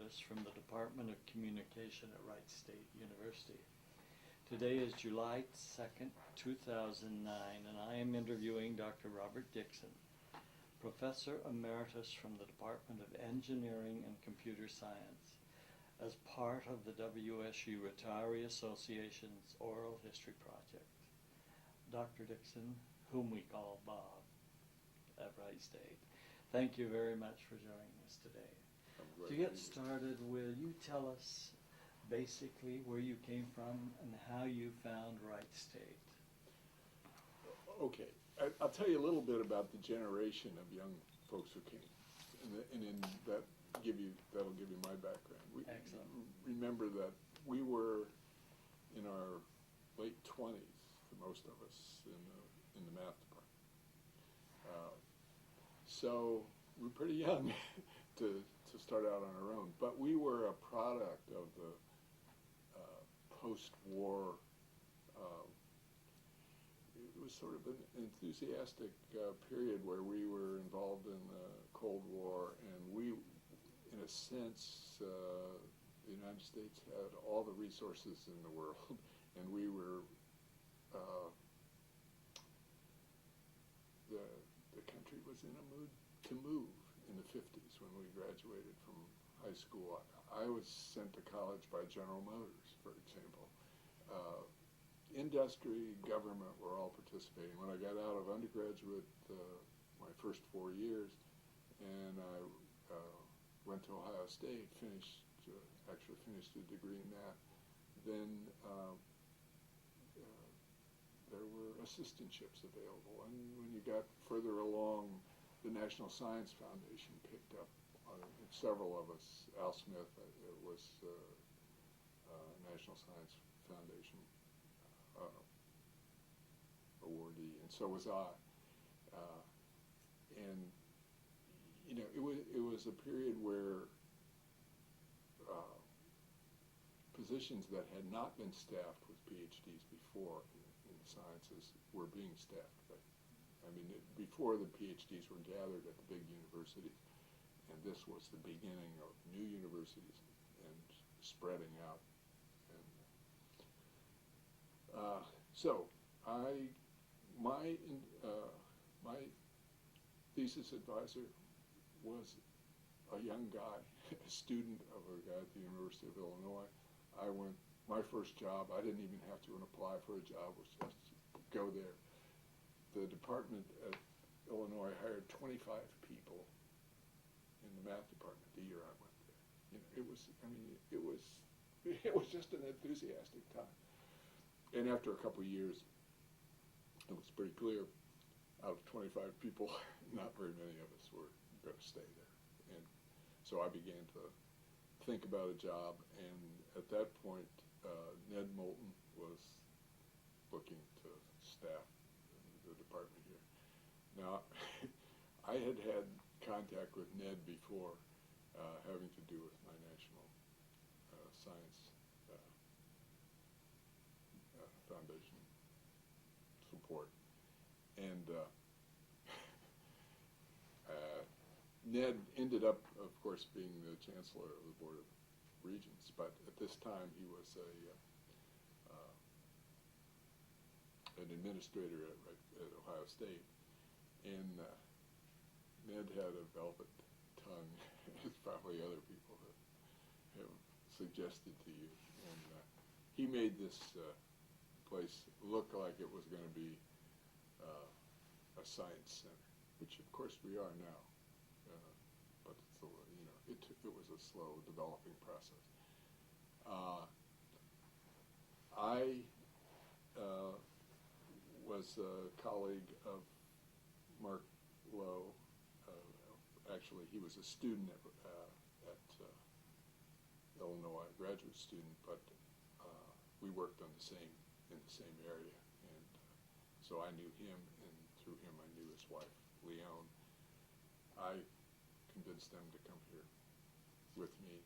Emeritus from the Department of Communication at Wright State University. Today is July 2nd, 2009, and I am interviewing Dr. Robert Dixon, Professor Emeritus from the Department of Engineering and Computer Science, as part of the WSU Retiree Association's Oral History Project. Dr. Dixon, whom we call Bob at Wright State, thank you very much for joining us today. To get started, will you tell us basically where you came from and how you found Wright State? Okay, I'll tell you a little bit about the generation of young folks who came, and in that that'll give you my background. Excellent. Remember that we were in our late 20s, for most of us, in the math department. So we're pretty young to start out on our own, but we were a product of the post-war. It was sort of an enthusiastic period where we were involved in the Cold War, and we, in a sense, the United States had all the resources in the world, and we were, the country was in a mood to move in the 50s when we graduated from high school. I was sent to college by General Motors, for example. Industry, government were all participating. When I got out of undergraduate, my first 4 years, and I went to Ohio State, actually finished a degree in that, then there were assistantships available. And when you got further along, the National Science Foundation picked up several of us. Al Smith was National Science Foundation awardee, and so was I. And you know, it was a period where positions that had not been staffed with PhDs before in the sciences were being staffed. I mean, before the PhDs were gathered at the big universities, and this was the beginning of new universities and spreading out. And so my thesis advisor was a young guy, a student of a guy at the University of Illinois. My first job, I didn't even have to apply for a job, was just go there. The department at Illinois hired 25 people in the math department the year I went there. You know, it was just an enthusiastic time. And after a couple of years, it was pretty clear, out of 25 people, not very many of us were going to stay there. And so I began to think about a job, and at that point, Ned Moulton was looking to staff the department here. Now, I had had contact with Ned before, having to do with my national science foundation support. And Ned ended up, of course, being the chancellor of the Board of Regents, but at this time he was an administrator at Ohio State. And Ned had a velvet tongue, as probably other people have suggested to you. And he made this place look like it was going to be a science center, which of course we are now. But it's, it was a slow developing process. I was a colleague of Mark Lowe. Actually, he was a student at Illinois, a graduate student, but we worked in the same area, and so I knew him, and through him I knew his wife, Leone. I convinced them to come here with me.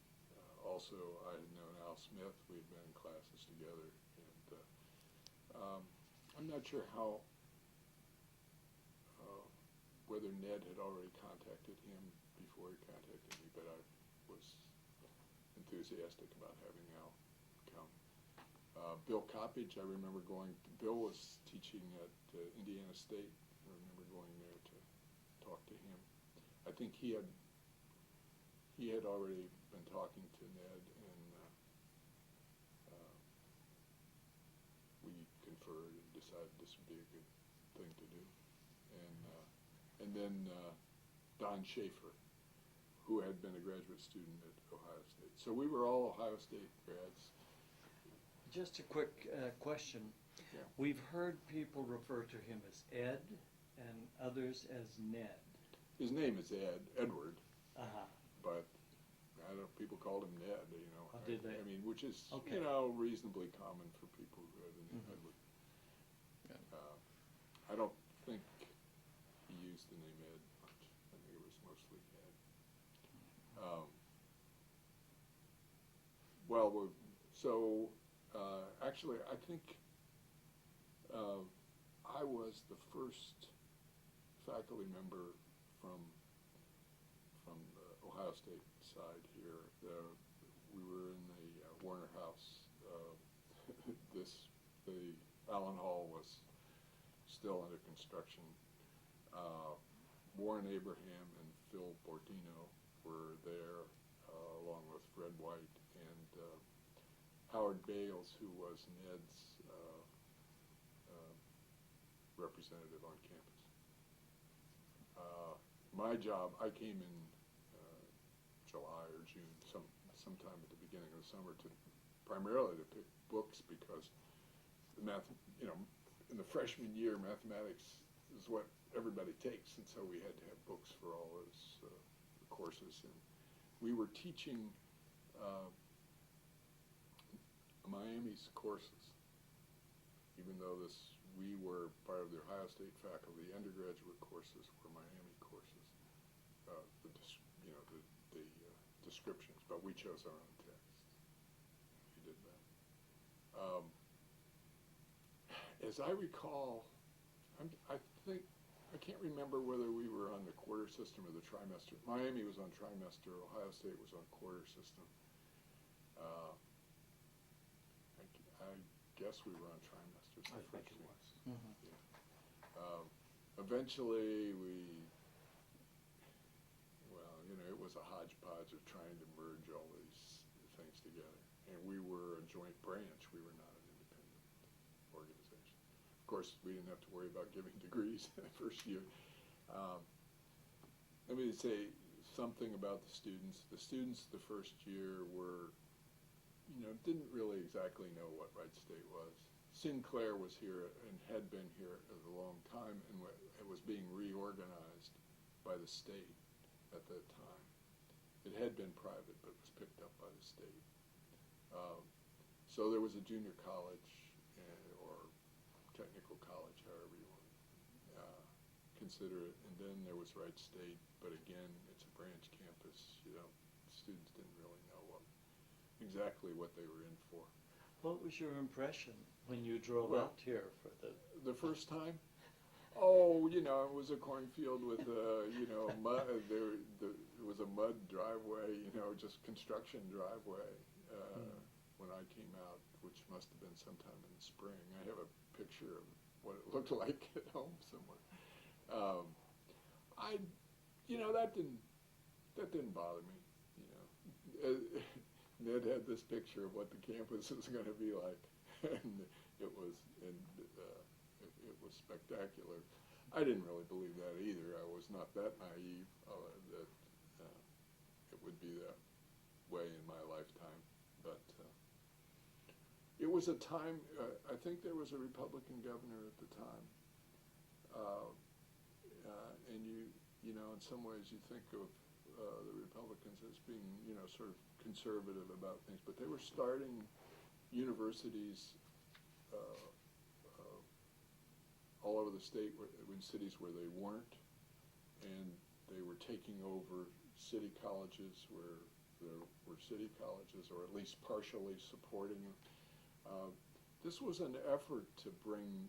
Also, I had known Al Smith. We had been in classes together, and I'm not sure how whether Ned had already contacted him before he contacted me, but I was enthusiastic about having Al come. Bill Coppage, I remember Bill was teaching at Indiana State. I remember going there to talk to him. I think he had already been talking to Ned, and we conferred and decided this would be a good thing to do. And then Don Schaefer, who had been a graduate student at Ohio State. So we were all Ohio State grads. Just a quick question. Yeah. We've heard people refer to him as Ed and others as Ned. His name is Edward, Uh-huh. but I don't know, people called him Ned, you know. Oh, did they? I mean, which is, Okay. you know, reasonably common for people who had the name Mhm. Edward. I don't think he used the name Ed much. I think it was mostly Ed. So actually, I think I was the first faculty member from the Ohio State side here. We were in the Warner House. The Allen Hall was still under construction. Warren Abraham and Phil Bordino were there, along with Fred White and Howard Bales, who was Ned's representative on campus. My job, I came in July or June, sometime at the beginning of the summer, primarily to pick books, because in the freshman year, mathematics is what everybody takes, and so we had to have books for all those courses. And we were teaching Miami's courses, even though we were part of the Ohio State faculty. The undergraduate courses were Miami courses, the descriptions, but we chose our own text. We did that. As I recall, I can't remember whether we were on the quarter system or the trimester. Miami was on trimester. Ohio State was on quarter system. I guess we were on trimesters. I think it was. Mm-hmm. Yeah. Eventually, it was a hodgepodge of trying to merge all these things together. And we were a joint branch. We were not an independent organization. Of course, we didn't have to worry about giving degrees in the first year. Let me say something about the students. The students the first year didn't really exactly know what Wright State was. Sinclair was here and had been here a long time, and it was being reorganized by the state at that time. It had been private, but was picked up by the state. So there was a junior college or technical college, however you want to consider it, and then there was Wright State, but again, it's a branch campus. Students didn't really know exactly what they were in for. What was your impression when you drove out here for the first time? Oh, it was a cornfield with mud. It was a mud driveway, just construction driveway. When I came out, which must have been sometime in the spring. I have a picture of what it looked like at home somewhere. That didn't bother me. Ned had this picture of what the campus was going to be like, and it was spectacular. I didn't really believe that either. I was not that naive that it would be that way in my lifetime. But it was a time. I think there was a Republican governor at the time, and in some ways, you think of the Republicans as being, sort of conservative about things, but they were starting universities all over the state, in cities where they weren't, and they were taking over city colleges where there were city colleges, or at least partially supporting them. This was an effort to bring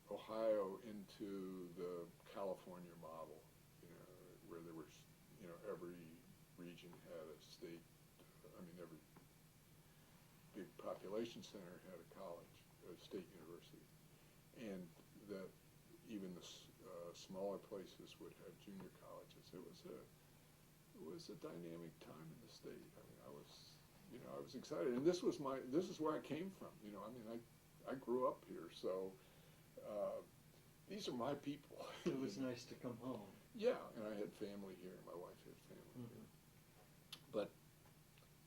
Ohio into the California model, where there was, region had a state, every big population center had a college, a state university, and that even the smaller places would have junior colleges. It was a dynamic time in the state. I was excited, and this is where I came from. I grew up here, so these are my people. It was nice to come home. Yeah, and I had family here. My wife had family here. But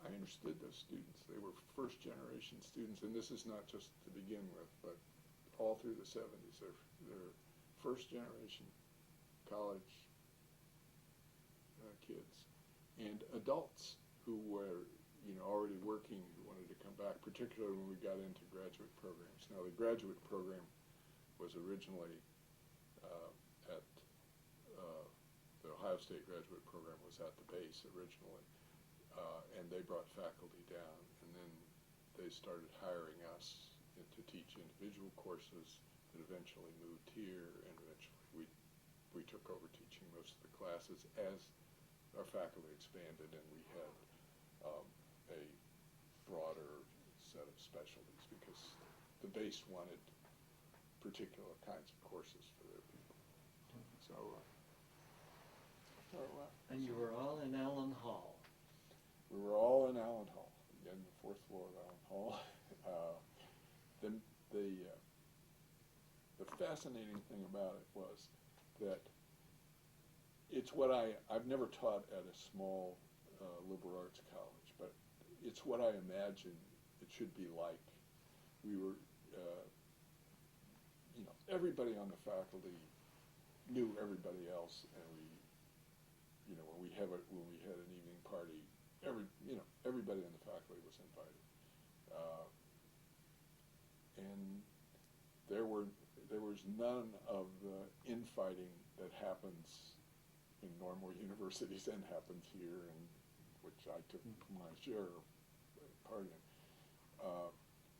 I understood those students. They were first-generation students, and this is not just to begin with, but all through the 70s. They're first-generation college kids and adults who were already working, who wanted to come back, particularly when we got into graduate programs. Now, the graduate program was originally at the Ohio State graduate program was at the base originally, and they brought faculty down, and then they started hiring us to teach individual courses that eventually moved here, and eventually we took over teaching most of the classes as our faculty expanded, and we had a broader set of specialties because the base wanted particular kinds of courses for their people. So, And you were all in Allen Hall. we were all in Allen Hall, again, the fourth floor of Allen Hall. The fascinating thing about it was that it's what I've never taught at a small liberal arts college, but it's what I imagine it should be like. We were, everybody on the faculty knew everybody else, and when we had an evening party, everybody on the faculty was invited, and there was none of the infighting that happens in normal universities and happens here, and which I took my share of part in.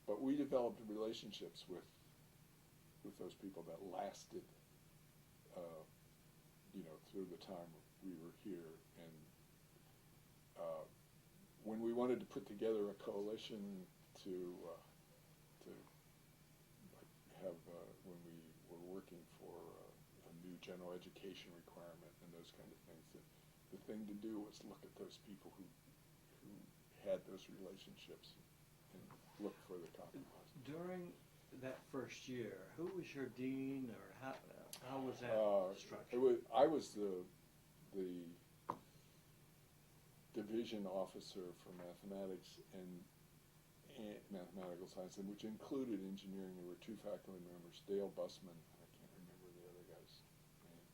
But we developed relationships with those people that lasted, through the time we were here. And when we wanted to put together a coalition to have, when we were working for a new general education requirement and those kind of things, the thing to do was look at those people who had those relationships and look for the compromise. During that first year, who was your dean, or how was that structured? I was the division officer for mathematics and mathematical science, which included engineering. There were two faculty members, Dale Bussman, I can't remember the other guy's name,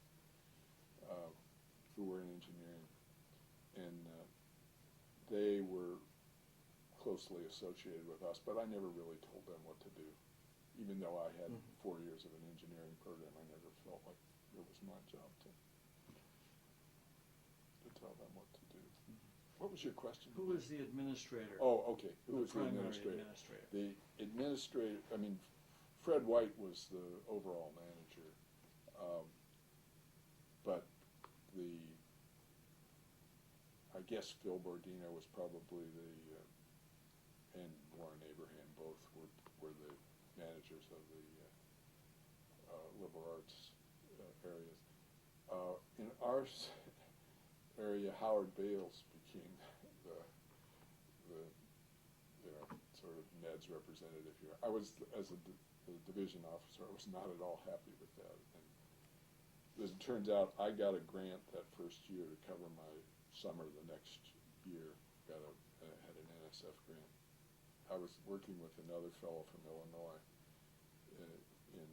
who were in engineering, and they were closely associated with us, but I never really told them what to do. Even though I had 4 years of an engineering program, I never felt like it was my job to tell them what to do. What was your question? Who was the administrator? Oh, okay. Who was the primary administrator? administrator? The administrator, Fred White was the overall manager, but I guess Phil Bordino was probably and Warren Abraham both were the managers of the liberal arts areas. In our area, Howard Bales became the sort of Ned's representative here. I was, as the division officer, I was not at all happy with that. And as it turns out, I got a grant that first year to cover my summer the next year. Had an NSF grant. I was working with another fellow from Illinois in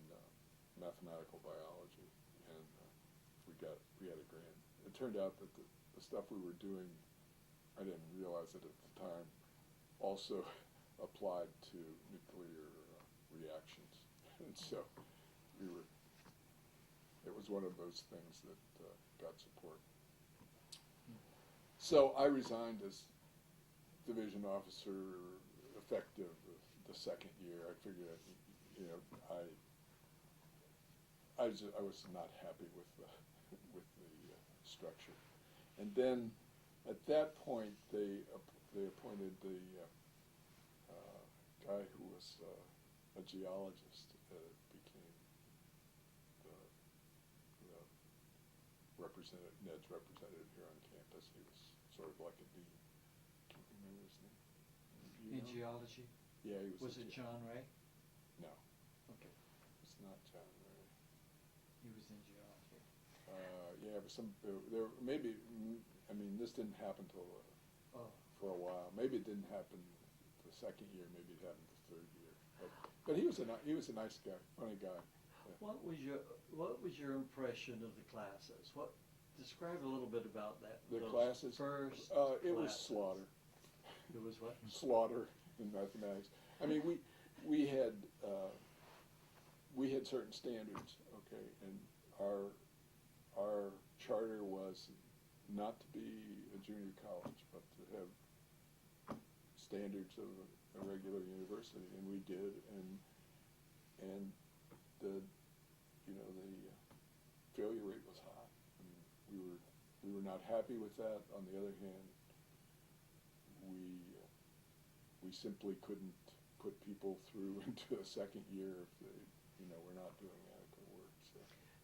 mathematical biology, and we had a grant. It turned out that the stuff we were doing, I didn't realize it at the time, also applied to nuclear reactions, and so it was one of those things that got support. So I resigned as division officer effective the second year. I figured, I was not happy with the structure, and then At that point, they appointed the guy who was a geologist, became the Ned's representative here on campus. He was sort of like a dean. Can't remember his name. Do you In know? geology? Yeah, he was. Was it John Ray? No, Okay, it's not John Ray. he was in geology. Yeah, but there maybe. I mean, this didn't happen till Oh, for a while. Maybe it didn't happen the second year. Maybe it happened the third year. But he was a nice guy, funny guy. what was your impression of the classes? Describe a little bit about that. The those classes. First. It was classes. slaughter. It was what? Slaughter in mathematics. I mean, we had certain standards, okay, and our charter was not to be a junior college, but to have standards of a regular university, and we did, and the failure rate was high. I mean, we were not happy with that. On the other hand, we simply couldn't put people through into a second year if they were not doing adequate work. So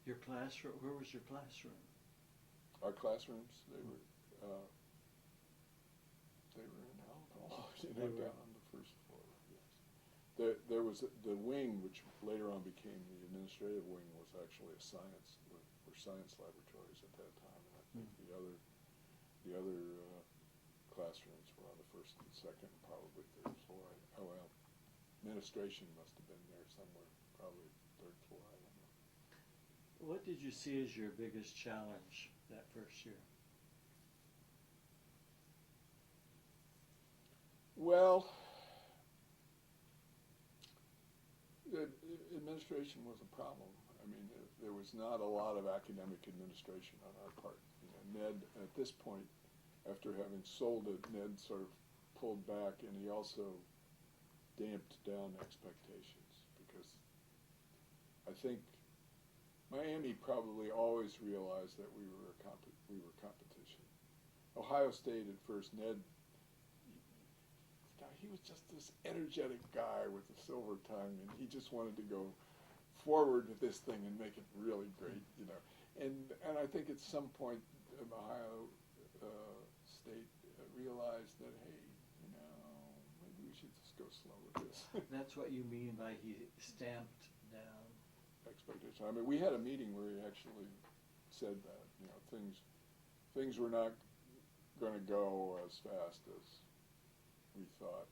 Your classroom. Where was your classroom? our classrooms, they were in Hall, down on the first floor. Yes, there was the wing, which later on became the administrative wing, was actually a science laboratories at that time, and I think the other classrooms were on the first and second, probably third floor. Administration must have been there somewhere, probably third floor. I don't know. What did you see as your biggest challenge that first year? Well, the administration was a problem. I mean, there was not a lot of academic administration on our part. Ned, at this point, after having sold it, Ned sort of pulled back, and he also damped down expectations, because I think Miami probably always realized that we were competition. Ohio State at first, Ned, he was just this energetic guy with a silver tongue, and he just wanted to go forward with this thing and make it really great, And I think at some point, Ohio State realized that, hey, maybe we should just go slow with this. That's what you mean by he stamped down. Expectation. I mean, we had a meeting where he actually said that, things were not going to go as fast as we thought,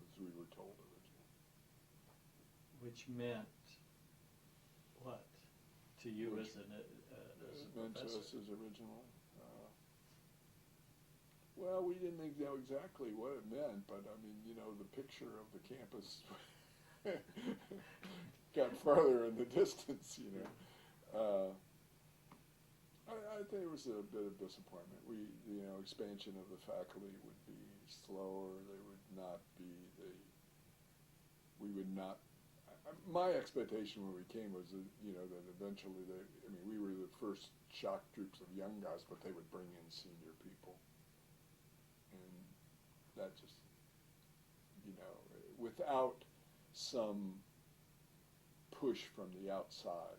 as we were told originally. Which meant what to you as a meant to professor? us as originally. Well, we didn't know exactly what it meant, but I mean, the picture of the campus got farther in the distance. I think there was a bit of disappointment. Expansion of the faculty would be slower. They would not be we would not. My expectation when we came was that, that eventually we were the first shock troops of young guys, but they would bring in senior people, and that just, without some push from the outside,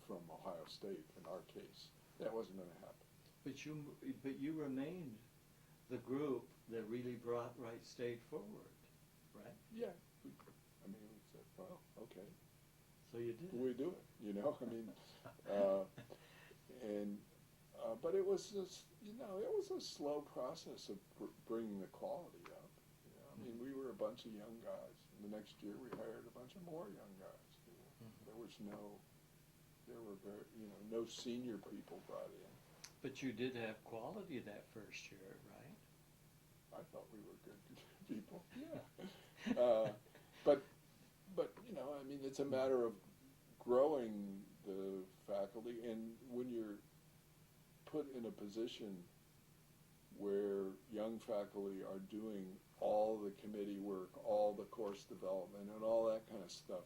from Ohio State in our case, that wasn't going to happen. But you remained the group that really brought Wright State forward, right? Yeah. We said, well, okay. So you did. We do it, but it was it was a slow process of bringing the quality up. We were a bunch of young guys. And the next year we hired a bunch of more young guys. There was no senior people brought in. But you did have quality that first year, right? I thought we were good people. Yeah. But it's a matter of growing the faculty, and when you're put in a position where young faculty are doing all the committee work, all the course development, and all that kind of stuff,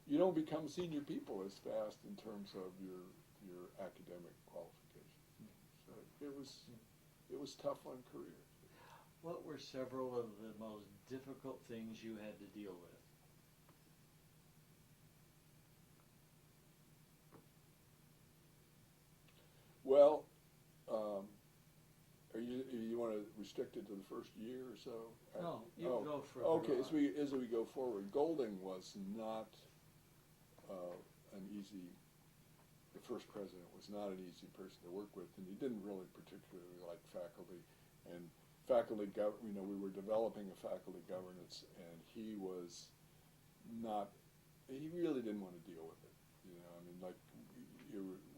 you don't become senior people as fast in terms of your academic qualifications. So it it was tough on careers. What were several of the most difficult things you had to deal with? Well, you want to restrict it to the first year or so? No, you go for Okay, as we go forward, Golding was not an easy. The first president was not an easy person to work with, and he didn't really particularly like faculty. And faculty, we were developing a faculty governance, and he was not. He really didn't want to deal with it. I mean, like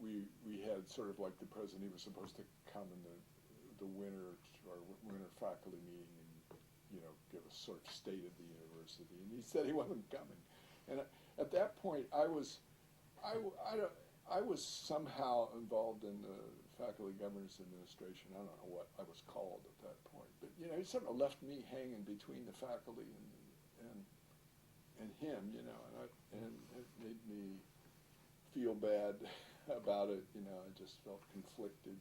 we had sort of like the president. He was supposed to come in the winter faculty meeting and give a sort of state of the university, and he said he wasn't coming. And at that point, I was somehow involved in the faculty governance administration. I don't know what I was called at that point, but he sort of left me hanging between the faculty and him, and it made me feel bad about it. I just felt conflicted.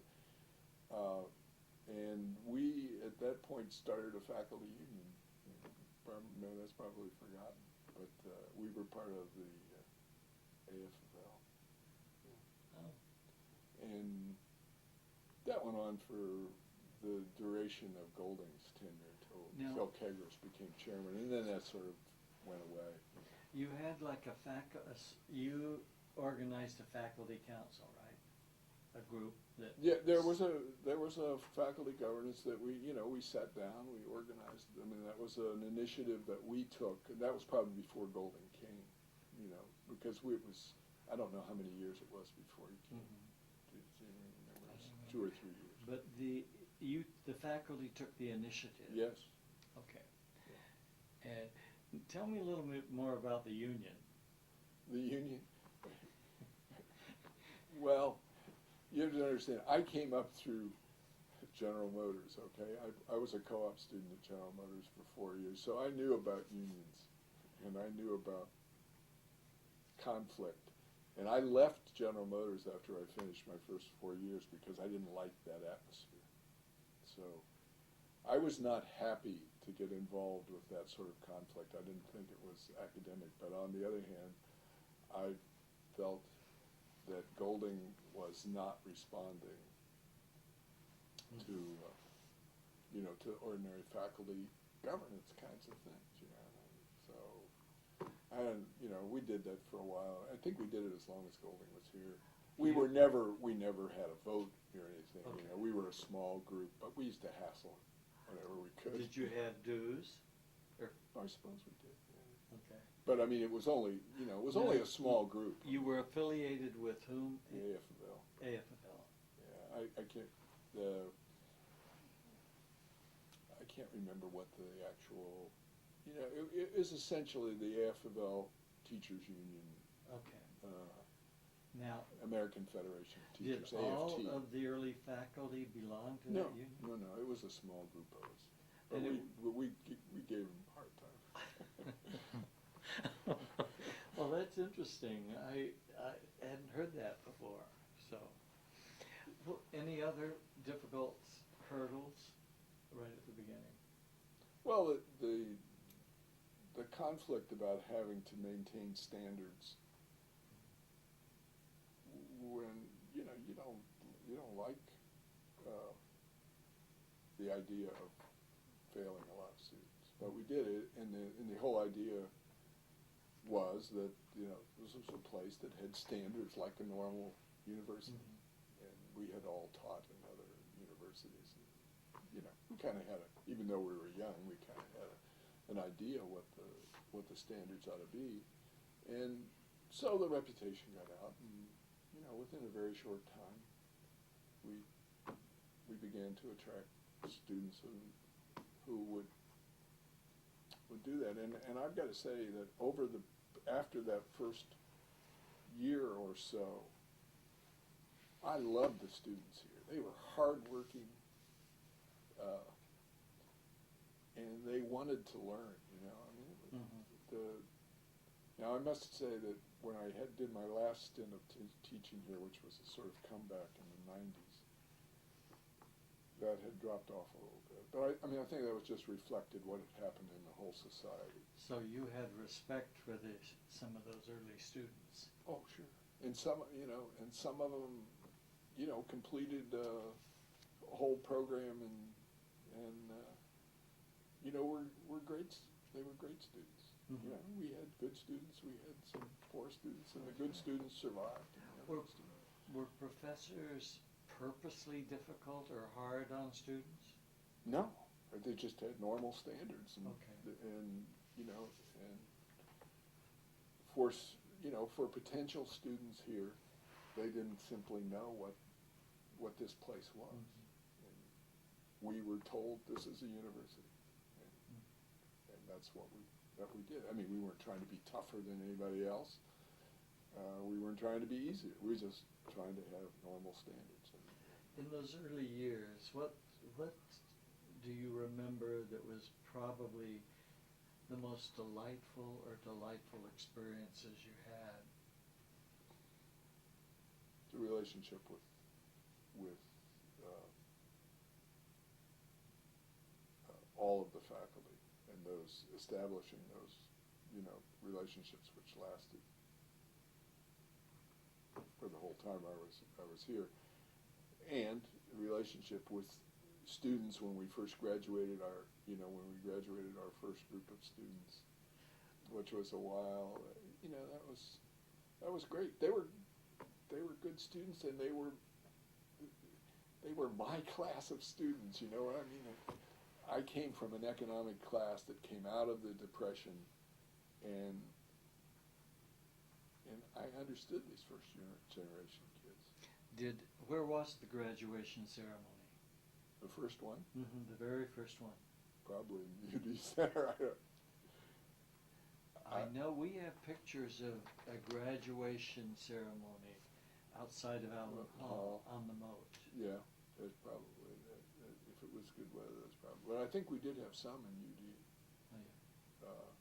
And we, at that point, started a faculty union. No, that's probably forgotten. But we were part of the AFL. Oh. And that went on for the duration of Golding's tenure until Phil Kegros became chairman. And then that sort of went away. You had like you organized a faculty council, right? A group that. Yeah, there was a faculty governance that we sat down, we organized. I mean, that was an initiative that we took, and that was probably before Golding came, because it was, I don't know how many years it was before he came. Mm-hmm. Do you remember? It was 2 or 3 years. But the faculty took the initiative. Yes. Okay. Yeah. And tell me a little bit more about the union. The union. Well, you have to understand, I came up through General Motors, okay? I was a co-op student at General Motors for 4 years, so I knew about unions, and I knew about conflict. And I left General Motors after I finished my first 4 years because I didn't like that atmosphere. So I was not happy to get involved with that sort of conflict. I didn't think it was academic, but on the other hand, I felt that Golding was not responding to, to ordinary faculty governance kinds of things, So, we did that for a while. I think we did it as long as Golding was here. We never had a vote or anything. Okay. We were a small group, but we used to hassle it whenever we could. Did you have dues? I suppose we did. Yeah. Okay. But I mean, it was only a small group. You were affiliated with whom? The AFL. AFL. Yeah, I can't remember what the actual. It is essentially the AFL Teachers Union. Okay. Now, American Federation of did Teachers. all AFT. of the early faculty belong to that union? No. It was a small group of us. But And we gave them a hard time. Well, that's interesting. I hadn't heard that before. So, any other difficult hurdles right at the beginning? Well, the conflict about having to maintain standards when you don't like the idea of failing a lot of students, but we did it, and the whole idea was that this was a place that had standards like a normal university, and we had all taught in other universities. And, we kind of had even though we were young, we kind of had an idea what the standards ought to be, and so the reputation got out, and within a very short time, we began to attract students who would do that, and I've got to say that after that first year or so, I loved the students here. They were hardworking, and they wanted to learn. Now I must say that when I did my last stint of teaching here, which was a sort of comeback in the 90s, that had dropped off a little bit. But I mean, I think that was just reflected what had happened in the whole society. So you had respect for some of those early students. Oh, sure. And some, and some of them, completed a whole program and were great. They were great students. Mm-hmm. We had good students. We had some poor students, and the good students survived. Were professors purposely difficult or hard on students? No, they just had normal standards, and Okay. and for potential students here, they didn't simply know what this place was. Mm-hmm. And we were told this is a university, and that's what we did. I mean, we weren't trying to be tougher than anybody else. We weren't trying to be easier. We were just trying to have normal standards. In those early years, what do you remember that was probably the most delightful experiences you had? The relationship with all of the faculty, and establishing those relationships which lasted for the whole time I was here, and the relationship with students when we first graduated our first group of students, which was a while. That was great. They were good students, and they were my class of students. You know what I mean? I came from an economic class that came out of the Depression, and I understood these first generation kids. Where was the graduation ceremony? The first one? Mm-hmm, the very first one. Probably in UD Center. I know we have pictures of a graduation ceremony outside of Allen Hall on the moat. Yeah, there's probably, if it was good weather, there's probably. But I think we did have some in UD. Oh, yeah.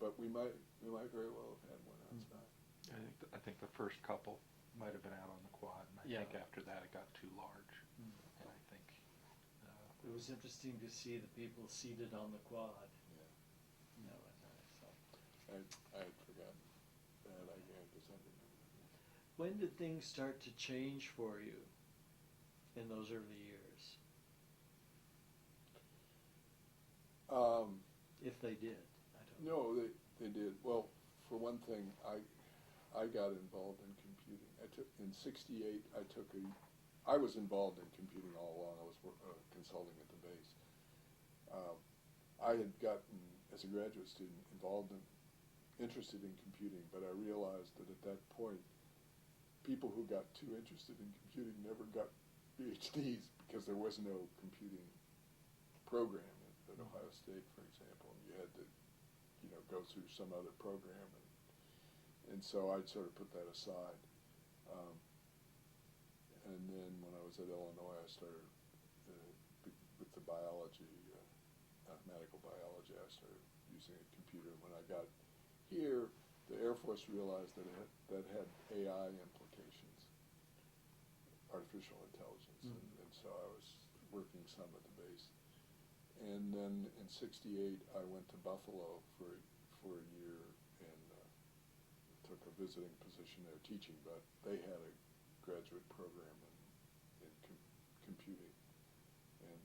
But we might very well have had one outside. I think the first couple might have been out on the quad, and I think after that it got too large. And I think it was interesting to see the people seated on the quad. Yeah. So. I had forgotten that. I guess I remember. When did things start to change for you in those early years? If they did, I don't know. No, they did. Well, for one thing, I got involved in computing. In '68. I was involved in computing all along. I was consulting at the base. I had gotten, as a graduate student, interested in computing, but I realized that at that point, people who got too interested in computing never got PhDs because there was no computing program at Ohio State, for example. You had to, go through some other program, and so I'd sort of put that aside. And then when I was at Illinois, I started with the biology, mathematical biology. I started using a computer. When I got here, the Air Force realized that that had AI implications, artificial intelligence, and so I was working some at the base. And then in '68, I went to Buffalo for a year and took a visiting position there teaching, but they had a graduate program in computing, and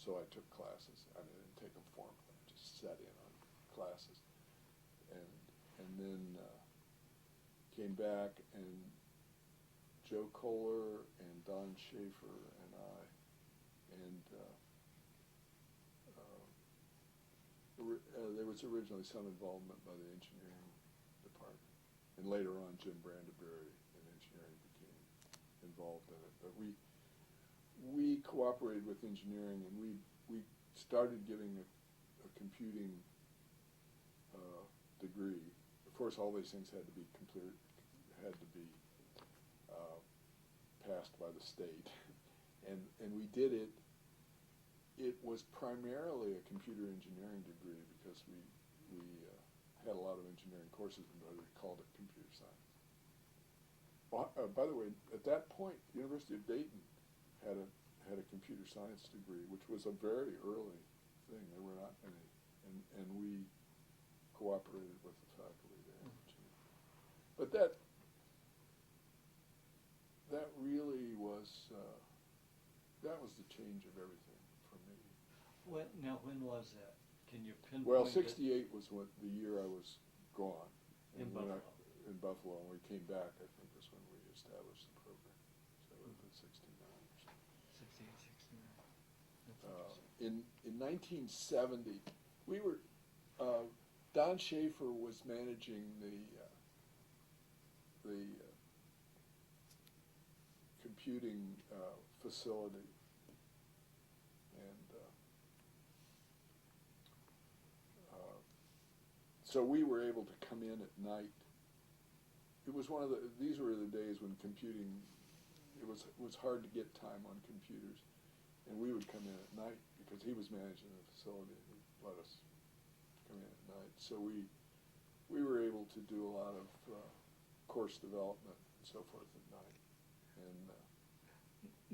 so I took classes. I didn't take them formally; I just sat in on classes, and then came back, and Joe Kohler and Don Schaefer and I, and there was originally some involvement by the engineering department, and later on Jim Brandeberry in engineering became involved in it. But we cooperated with engineering, and we started giving a computing degree. Of course, all these things had to be passed by the state, and we did it. It was primarily a computer engineering degree because we had a lot of engineering courses, but we called it computer science. By the way, at that point, the University of Dayton had a computer science degree, which was a very early thing. There were not many, and we cooperated with the faculty there. But that really was that was the change of everything for me. When was that? Can you pinpoint Well, it? '68 was the year I was gone. In when Buffalo. In Buffalo, and we came back, I think, was when we established the program. So it was 69 or something. 68, 69. That's interesting. In 1970, we were, Don Schaefer was managing the computing facility, and so we were able to come in at night. It was these were the days when computing, it was hard to get time on computers, and we would come in at night because he was managing the facility, and he'd let us come in at night. So we were able to do a lot of course development and so forth at night. And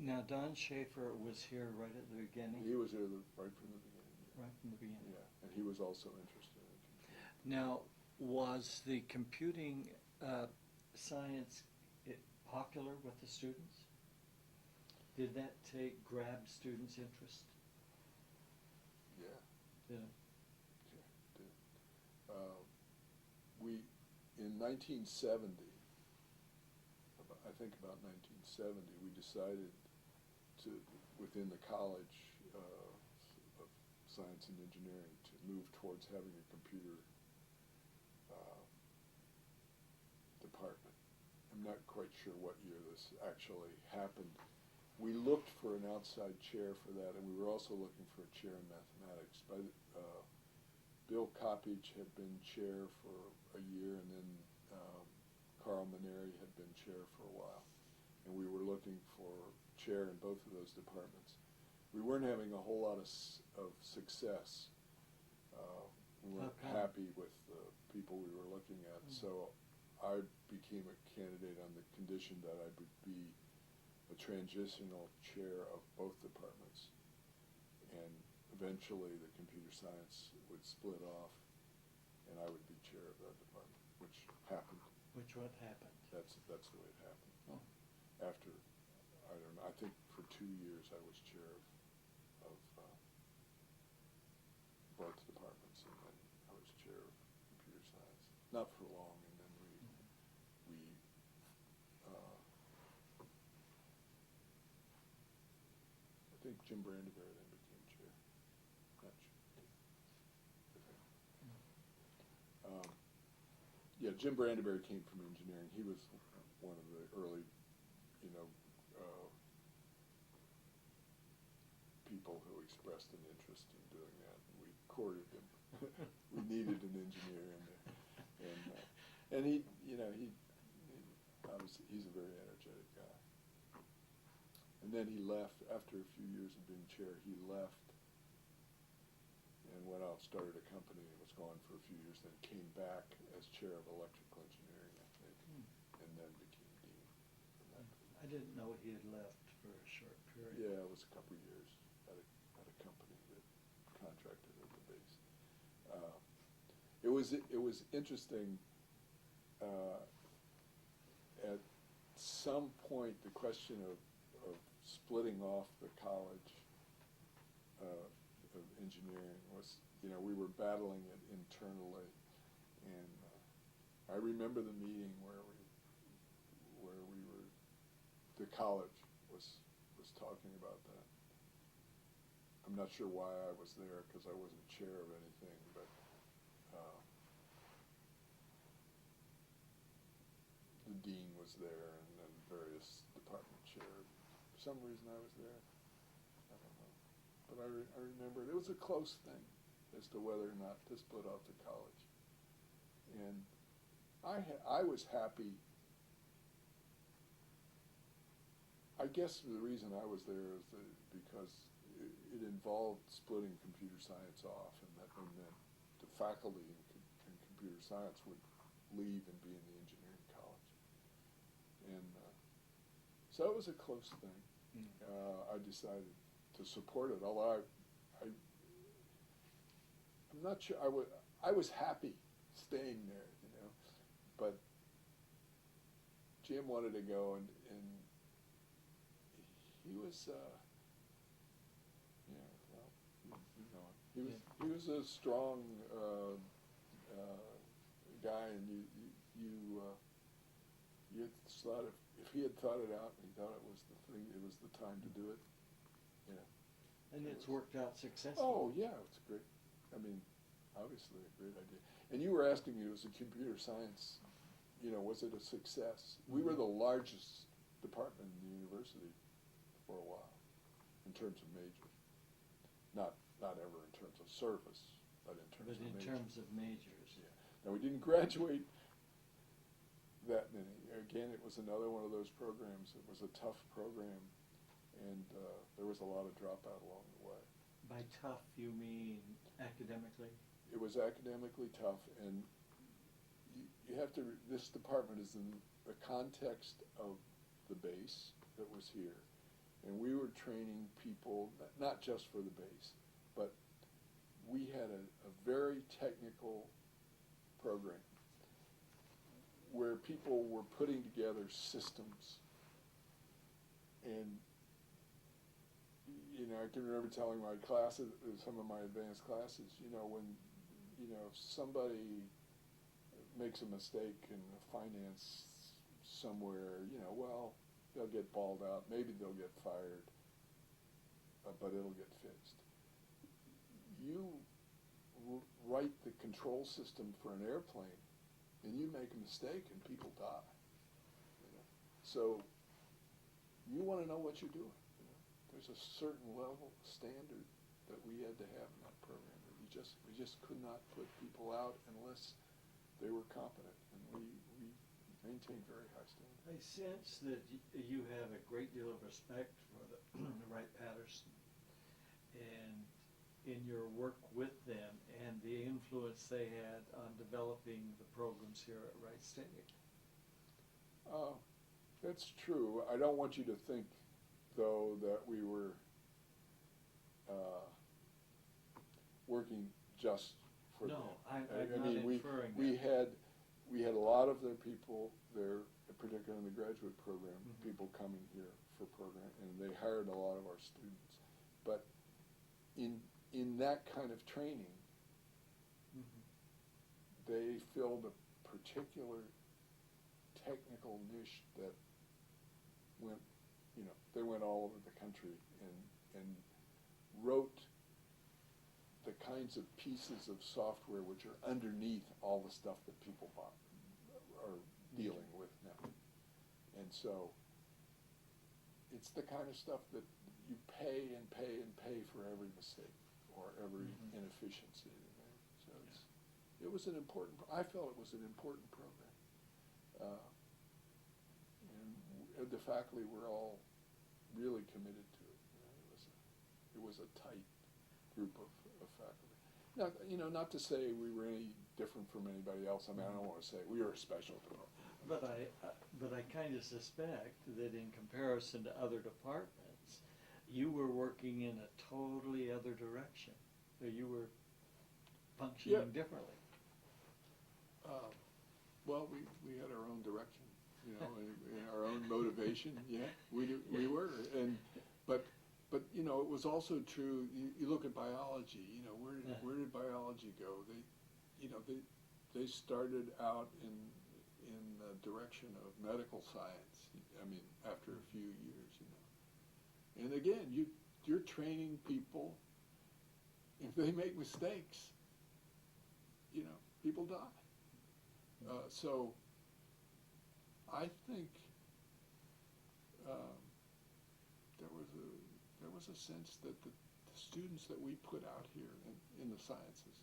Now, Don Schaefer was here right at the beginning? he was there right from the beginning. Yeah. Right from the beginning. Yeah, and he was also interested in computing. Now, was the computing science popular with the students? Did that grab students' interest? Yeah. Did it? We, in 1970, I think about 1970, we decided to, within the College of Science and Engineering, to move towards having a computer department. I'm not quite sure what year this actually happened. We looked for an outside chair for that, and we were also looking for a chair in mathematics. Bill Coppage had been chair for a year, and then Carl Maneri had been chair for a while. And we were looking for chair in both of those departments. We weren't having a whole lot of success. We weren't happy with the people we were looking at, so I became a candidate on the condition that I would be a transitional chair of both departments. And eventually the computer science would split off, and I would be chair of that department, which happened. Which what happened? That's the way it happened. Oh. After, I don't know, I think for 2 years I was chair of both departments, and then I was chair of computer science. Not for long, and then I think Jim Brandeberry then became chair. Not sure. Yeah, Jim Brandeberry came from engineering. He was one of the early, people who expressed an interest in doing that. And we courted him. We needed an engineer in there, and he's a very energetic guy. And then he left after a few years of being chair. He left and went out, started a company, and was gone for a few years. Then came back as chair of electrical engineering, I think, and then became dean. I didn't know he had left for a short period. Yeah, it was a couple of years at a company that contracted at the base. It was interesting. At some point, the question of splitting off the college of engineering was, we were battling it internally, and I remember the meeting where the college was talking about that. I'm not sure why I was there, because I wasn't chair of anything, but the dean was there, and then various department chairs. For some reason I was there. I don't know. But I remember it was a close thing as to whether or not to split off the college. And I was happy. I guess the reason I was there is because it involved splitting computer science off, and that the faculty in computer science would leave and be in the engineering college. And so it was a close thing. I decided to support it. Although I'm not sure I was happy staying there, but Jim wanted to go, and he was, he was a strong guy, and you thought if he had thought it out and he thought it was the thing, it was the time to do it. And it's worked out successfully. Oh yeah, it's great. I mean, obviously a great idea. And you were asking me, was it computer science? Was it a success? We were the largest department in the university for a while in terms of majors. Not ever in terms of service, but in terms of majors. Terms of majors. Yeah. Now we didn't graduate that many. Again, it was another one of those programs. It was a tough program, and there was a lot of dropout along the way. By tough, you mean academically? It was academically tough, and you have to. This department is in the context of the base that was here, and we were training people not just for the base, but we had a very technical program where people were putting together systems, and I can remember telling my classes, some of my advanced classes, when if somebody makes a mistake in finance somewhere, well, they'll get balled out, maybe they'll get fired, but it'll get fixed. You write the control system for an airplane, and you make a mistake and people die. So you want to know what you're doing. There's a certain level of standard that we had to have in that program. That we just could not put people out unless they were competent, and we maintained very high standards. I sense that you have a great deal of respect for the Wright-Patterson, and in your work with them and the influence they had on developing the programs here at Wright State. That's true. I don't want you to think, though, that we were working just for them. No, I'm I not mean, inferring we that. had a lot of their people there, particularly in the graduate program, Mm-hmm. people coming here for program, and they hired a lot of our students. But in that kind of training, Mm-hmm. they filled a particular technical niche that went, they went all over the country and wrote the kinds of pieces of software which are underneath all the stuff that people are dealing with now. And so it's the kind of stuff that you pay and pay and pay for every mistake or every Mm-hmm. inefficiency. So it was an important, I felt it was an important program. And the faculty were all really committed to it. It was a tight group of faculty. Now, not to say we were any different from anybody else. I mean, I don't want to say we were special. But I kind of suspect that in comparison to other departments, you were working in a totally other direction. You were functioning differently. Well, we had our own direction, and our own motivation. Yeah, we were, but it was also true. You look at biology. Where did biology go? They started out in the direction of medical science. I mean, after a few years, And again, you're training people. If they make mistakes, people die. So I think there was a sense that the students that we put out here in the sciences,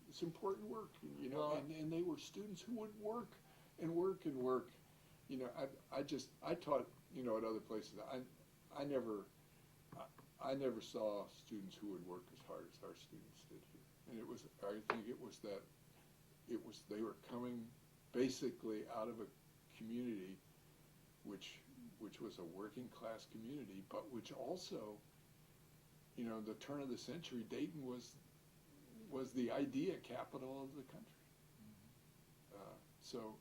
it's important work, and they were students who would work and work and work. I taught, at other places. I never saw students who would work as hard as our students did here. And I think it was they were coming basically out of a community which which was a working class community, but which also, you know, the turn of the century, Dayton was the idea capital of the country. So,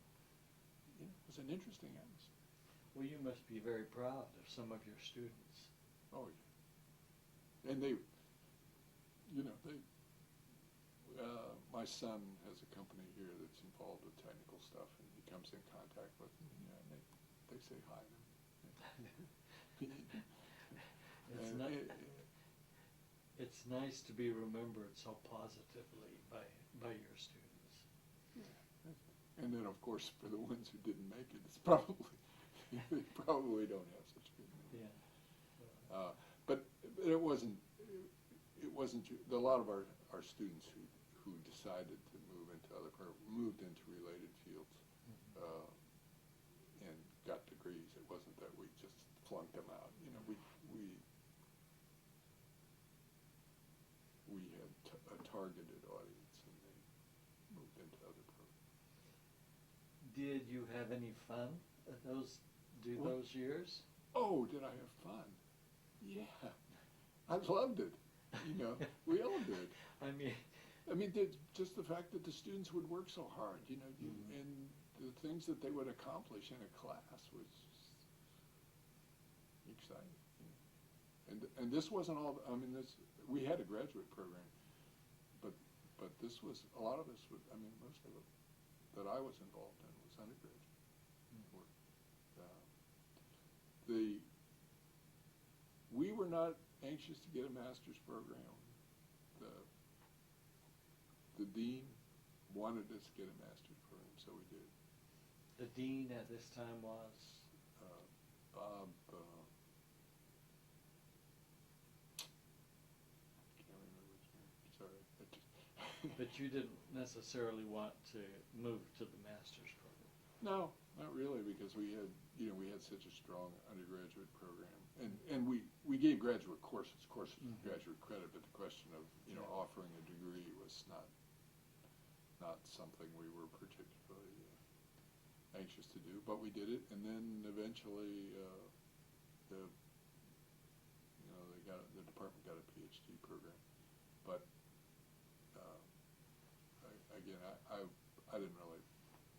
you know, it was an interesting atmosphere. Well, you must be very proud of some of your students. Oh, yeah. And they, you know, my son has a company here that's involved with technical stuff, and he comes in contact with them, yeah, and they say hi to him. It's nice to be remembered so positively by your students. Yeah. And then, of course, for the ones who didn't make it, it's probably, they probably don't have such good memory. Yeah. But it wasn't a lot of our students who decided to moved into related fields, and got degrees. It wasn't that we just flunked them out. You know, we had a targeted audience, and they moved into other programs. Did you have any fun at those years? Oh, did I have fun? Yeah, I loved it. You know, we all did. I mean, just the fact that the students would work so hard, you know, and the things that they would accomplish in a class was exciting. You know. And this wasn't all. I mean, we had a graduate program, but this was a lot of us. Most of it that I was involved in was undergraduate work. We were not anxious to get a master's program. The dean wanted us to get a master's program, so we did. The dean at this time was? Bob, can't remember his name, sorry. But you didn't necessarily want to move to the master's program. No, not really, because we had such a strong undergraduate program, and we gave graduate courses, graduate credit, but the question of offering a degree was not something we were particularly anxious to do, but we did it, and then eventually the department got a PhD program, but I didn't really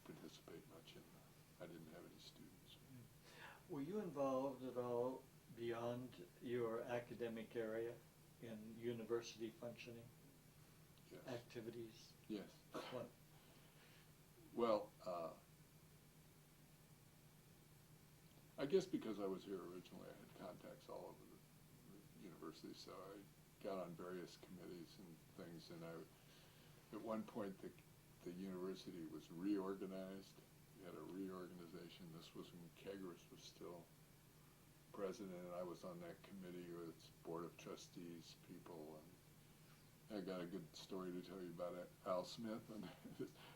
participate much in that. I didn't have any students. Were you involved at all beyond your academic area in university functioning? Yes. Activities? Yes. What? Well, I guess because I was here originally, I had contacts all over the university, so I got on various committees and things, and at one point the university was reorganized. We had a reorganization. This was when Kegros was still president, and I was on that committee with its board of trustees people, and I got a good story to tell you about it. Al Smith,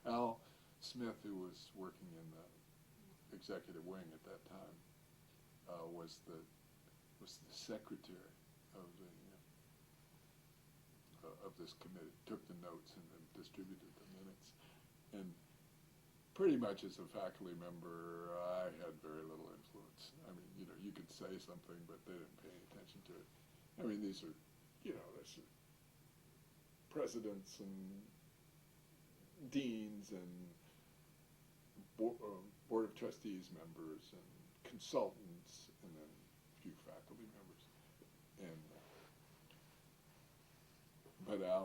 Al Smith, who was working in the executive wing at that time, was the secretary of this committee. Took the notes and then distributed the minutes, and pretty much as a faculty member, I had very little influence. I mean, you could say something, but they didn't pay any attention to it. I mean, these are, there's presidents and deans and board of trustees members and consultants, and then a few faculty members. And but I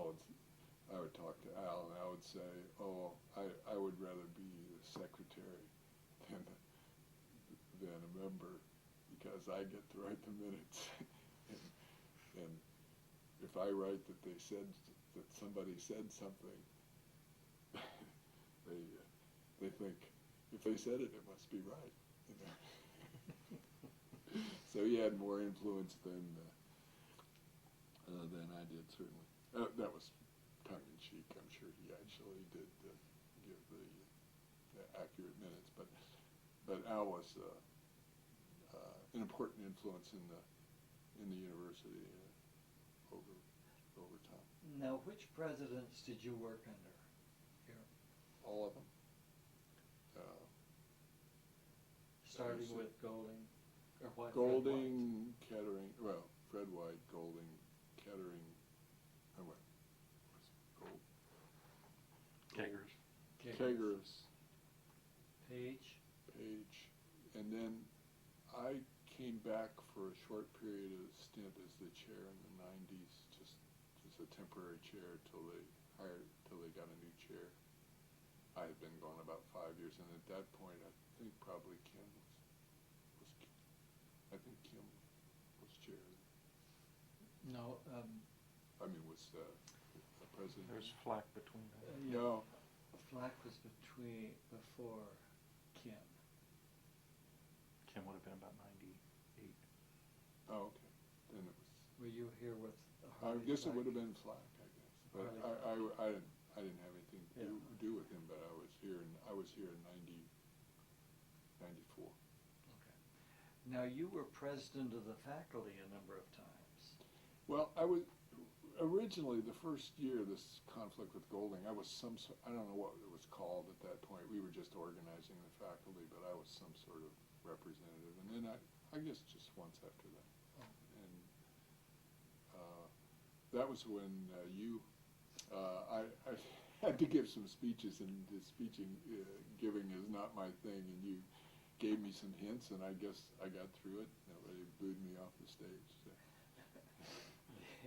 would talk to Al, and I would say, "Oh, I would rather be the secretary than a member, because I get to write the minutes, and if I write that that somebody said something, they think if they said it, it must be right, So he had more influence than I did, certainly. That was tongue-in-cheek. I'm sure he actually did give the accurate minutes, but Al was an important influence in the university over time. Now, which presidents did you work under here? All of them. Starting with Golding. Or what? Golding, Kettering, well, Fred White, Golding, Kettering, and what? Gold, Keggers. Keggers, Page. Page, and then I came back for a short period of stint as the chair in the '90s, just as a temporary chair till they got a new chair. I had been gone about 5 years, and at that point, I think probably Kim was chair. No, I mean, was the president. There's flack between them. yeah. No, Flack was before Kim. Kim would have been about 98. oh, okay, then it was. Were you here with I Harvey guess it Flack? would have been Flack, I guess, but Harley I didn't have anything to Yeah. do with him, but I was here in 94. Okay. Now, you were president of the faculty a number of times. Well, I was, originally, the first year, this conflict with Golding, I was I don't know what it was called at that point, we were just organizing the faculty, but I was some sort of representative, and then I guess just once after that. Oh. And that was when I had to give some speeches, and the giving is not my thing, and you gave me some hints, and I guess I got through it. Nobody booed me off the stage, so.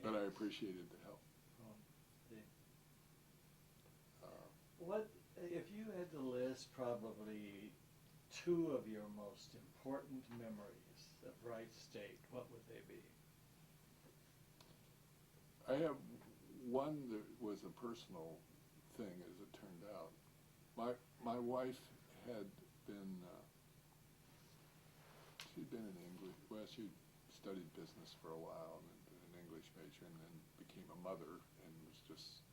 But I appreciated the help. What, if you had to list probably two of your most important memories of Wright State, what would they be? I have one that was a personal thing, as it turned out. My wife had been, she'd been in English, well, she studied business for a while and been an English major, and then became a mother and was just,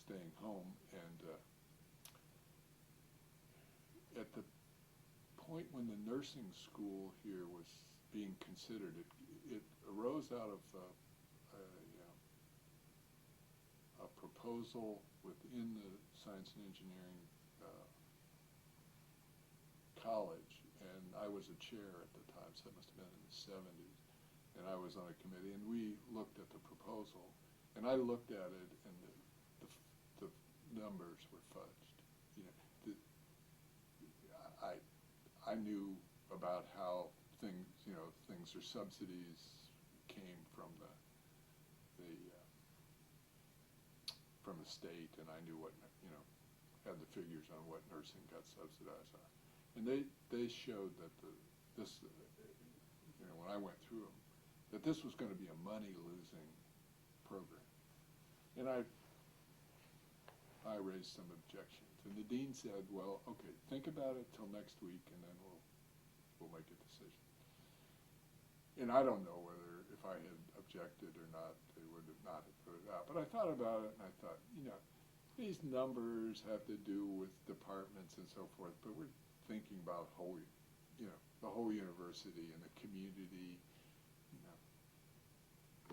staying home. And at the point when the nursing school here was being considered, it arose out of a proposal within the science and engineering college, and I was a chair at the time, so it must have been in the 70s, and I was on a committee, and we looked at the proposal, and I looked at it, and the numbers were fudged. I knew about how things or subsidies came from the state, and I knew what, had the figures on what nursing got subsidized on. And they showed that when I went through them, that this was going to be a money-losing program. And I raised some objections, and the dean said, "Well, okay, think about it till next week, and then we'll make a decision." And I don't know whether if I had objected or not, they would have not have put it out. But I thought about it, and I thought, these numbers have to do with departments and so forth, but we're thinking about the whole university and the community.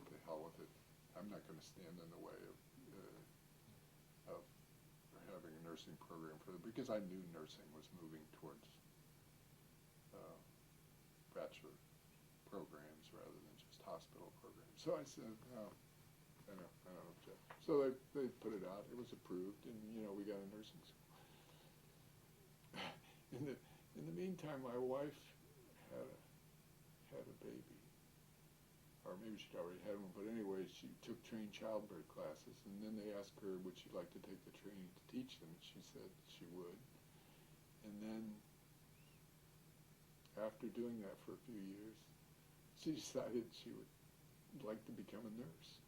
To hell with it. I'm not going to stand in the way of having a nursing program because I knew nursing was moving towards bachelor programs rather than just hospital programs. So I said, I don't object. So they put it out. It was approved, and we got a nursing school. In the meantime, my wife had a baby, or maybe she'd already had one. But anyway, she took trained childbirth classes, and then they asked her, would she like to take the training to teach them? She said she would. And then, after doing that for a few years, she decided she would like to become a nurse.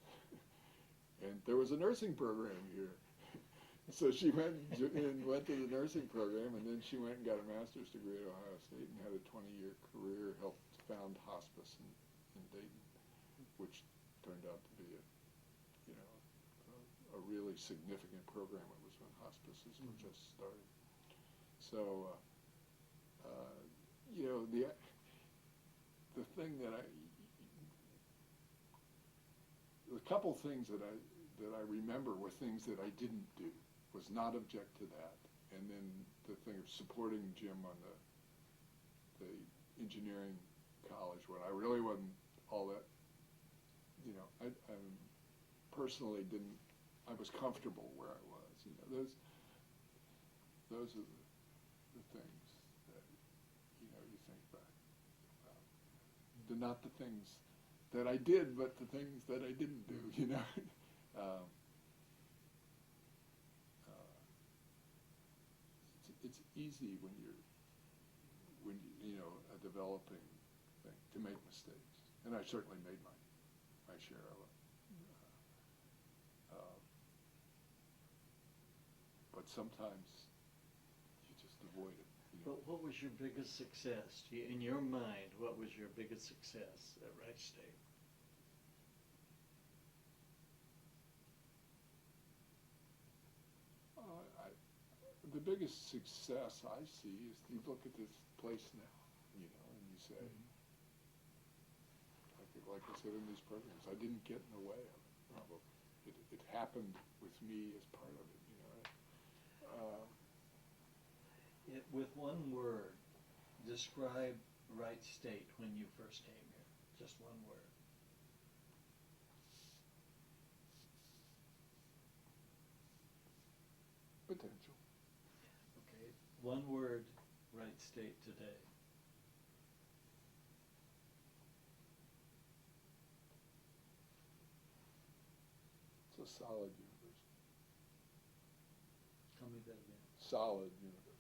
And there was a nursing program here. So she went to the nursing program, and then she went and got a master's degree at Ohio State and had a 20-year career, helped found hospice in Dayton, which turned out to be a really significant program. It was when hospices were just started. So, the thing that a couple things that I remember were things that I didn't do, was not object to that, and then the thing of supporting Jim on the the engineering college when I really wasn't all that, you know, I personally didn't, I was comfortable where I was, you know, those are the things that, you know, you think back. They're not the things that I did, but the things that I didn't do, you know. um, it's easy when you know, a developing thing to make mistakes, and I certainly made my share of it. But sometimes you just avoid it. You know? But what was your biggest success? In your mind, what was your biggest success at Wright State? The biggest success I see is you look at this place now, you know, and you say, like I said in these programs, I didn't get in the way of it, probably. It happened with me as part of it, you know. With one word, describe Wright State when you first came here. Just one word. Potential. Okay. One word, Wright State today. It's a solid university. Tell me that again. Solid university.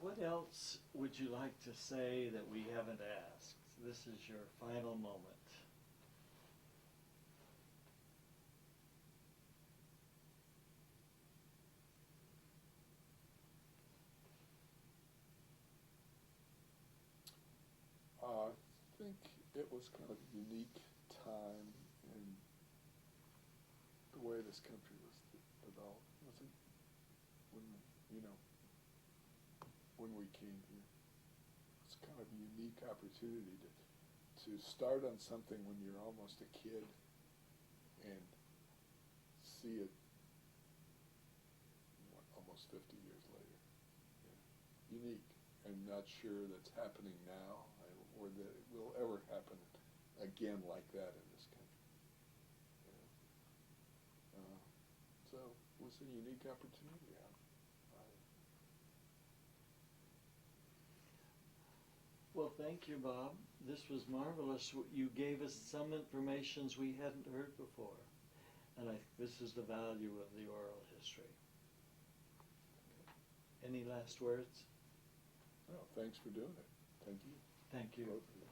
What else would you like to say that we haven't asked? This is your final moment. I think it was kind of a unique time in the way this country was developed. Was it when, you know, when we came here? It's kind of a unique opportunity to start on something when you're almost a kid and see it almost 50 years later. Yeah. Unique. I'm not sure that's happening now or that it will ever happen again like that in this country. Yeah. So it was a unique opportunity. Well, thank you, Bob. This was marvelous. You gave us some information we hadn't heard before. And this is the value of the oral history. Any last words? No, thanks for doing it. Thank you. Thank you. Both of you.